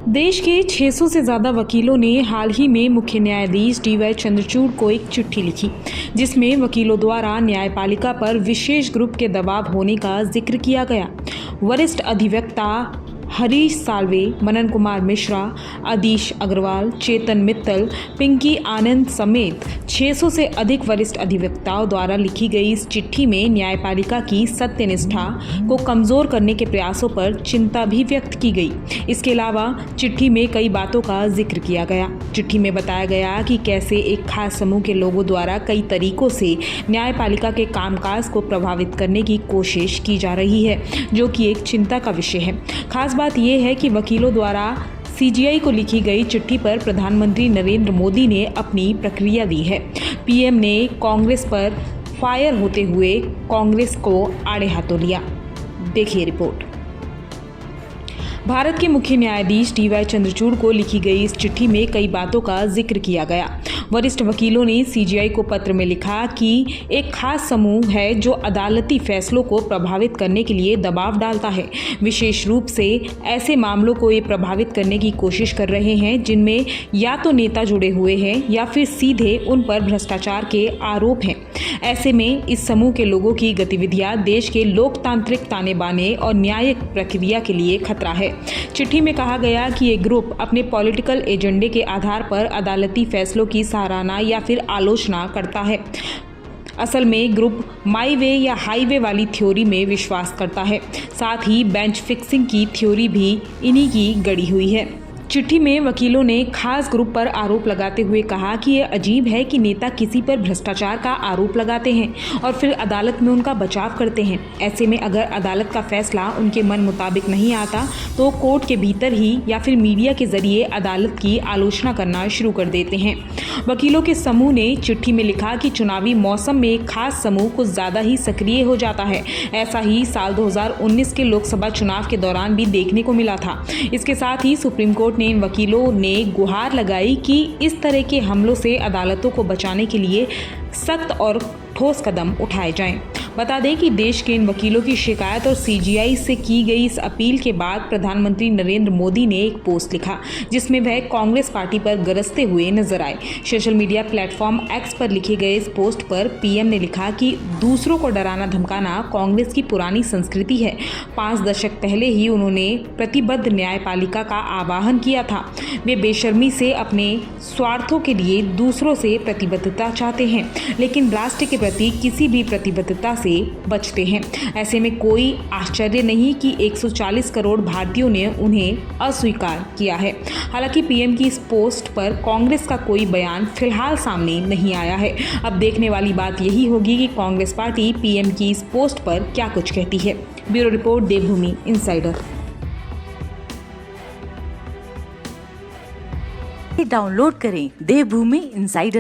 देश के 600 से ज़्यादा वकीलों ने हाल ही में मुख्य न्यायाधीश डी.वाई. चंद्रचूड़ को एक चिट्ठी लिखी, जिसमें वकीलों द्वारा न्यायपालिका पर विशेष ग्रुप के दबाव होने का जिक्र किया गया। वरिष्ठ अधिवक्ता हरीश साल्वे, मनन कुमार मिश्रा, आदिश अग्रवाल, चेतन मित्तल, पिंकी आनंद समेत 600 से अधिक वरिष्ठ अधिवक्ताओं द्वारा लिखी गई इस चिट्ठी में न्यायपालिका की सत्यनिष्ठा को कमजोर करने के प्रयासों पर चिंता भी व्यक्त की गई। इसके अलावा चिट्ठी में कई बातों का जिक्र किया गया। चिट्ठी में बताया गया कि कैसे एक खास समूह के लोगों द्वारा कई तरीकों से न्यायपालिका के कामकाज को प्रभावित करने की कोशिश की जा रही है, जो कि एक चिंता का विषय है। खास बात यह है कि वकीलों द्वारा सीजीआई को लिखी गई चिट्ठी पर प्रधानमंत्री नरेंद्र मोदी ने अपनी प्रतिक्रिया दी है। पीएम ने कांग्रेस पर फायर होते हुए कांग्रेस को आड़े हाथों लिया। देखिए रिपोर्ट। भारत के मुख्य न्यायाधीश डी.वाई. चंद्रचूड़ को लिखी गई इस चिट्ठी में कई बातों का जिक्र किया गया। वरिष्ठ वकीलों ने सीजीआई को पत्र में लिखा कि एक खास समूह है जो अदालती फैसलों को प्रभावित करने के लिए दबाव डालता है। विशेष रूप से ऐसे मामलों को ये प्रभावित करने की कोशिश कर रहे हैं जिनमें या तो नेता जुड़े हुए हैं या फिर सीधे उन पर भ्रष्टाचार के आरोप हैं। ऐसे में इस समूह के लोगों की गतिविधियां देश के लोकतांत्रिक ताने बाने और न्यायिक प्रक्रिया के लिए खतरा है। चिट्ठी में कहा गया कि ये ग्रुप अपने पॉलिटिकल एजेंडे के आधार पर अदालती फैसलों की सराहना या फिर आलोचना करता है। असल में ग्रुप माई वे या हाईवे वाली थ्योरी में विश्वास करता है। साथ ही बेंच फिक्सिंग की थ्योरी भी इन्हीं की गढ़ी हुई है। चिट्ठी में वकीलों ने खास ग्रुप पर आरोप लगाते हुए कहा कि यह अजीब है कि नेता किसी पर भ्रष्टाचार का आरोप लगाते हैं और फिर अदालत में उनका बचाव करते हैं। ऐसे में अगर अदालत का फैसला उनके मन मुताबिक नहीं आता तो कोर्ट के भीतर ही या फिर मीडिया के जरिए अदालत की आलोचना करना शुरू कर देते हैं। वकीलों के समूह ने चिट्ठी में लिखा कि चुनावी मौसम में एक खास समूह कुछ ज़्यादा ही सक्रिय हो जाता है। ऐसा ही साल 2019 के लोकसभा चुनाव के दौरान भी देखने को मिला था। इसके साथ ही सुप्रीम कोर्ट ने इन वकीलों ने गुहार लगाई कि इस तरह के हमलों से अदालतों को बचाने के लिए सख्त और ठोस कदम उठाए जाएं। बता दें कि देश के इन वकीलों की शिकायत और सीजीआई से की गई इस अपील के बाद प्रधानमंत्री नरेंद्र मोदी ने एक पोस्ट लिखा, जिसमें वह कांग्रेस पार्टी पर गरजते हुए नजर आए। सोशल मीडिया प्लेटफॉर्म एक्स पर लिखे गए इस पोस्ट पर पीएम ने लिखा कि दूसरों को डराना धमकाना कांग्रेस की पुरानी संस्कृति है। 5 दशक पहले ही उन्होंने प्रतिबद्ध न्यायपालिका का आह्वान किया था। वे बेशर्मी से अपने स्वार्थों के लिए दूसरों से प्रतिबद्धता चाहते हैं, लेकिन राष्ट्र के प्रति किसी भी प्रतिबद्धता से बचते हैं। ऐसे में कोई आश्चर्य नहीं कि 140 करोड़ भारतीयों ने उन्हें अस्वीकार किया है। हालांकि पीएम की इस पोस्ट पर कांग्रेस का कोई बयान फिलहाल सामने नहीं आया है। अब देखने वाली बात यही होगी कि कांग्रेस पार्टी पीएम की इस पोस्ट पर क्या कुछ कहती है। ब्यूरो रिपोर्ट, देवभूमि इनसाइडर। डाउनलोड करें देवभूमि इनसाइडर।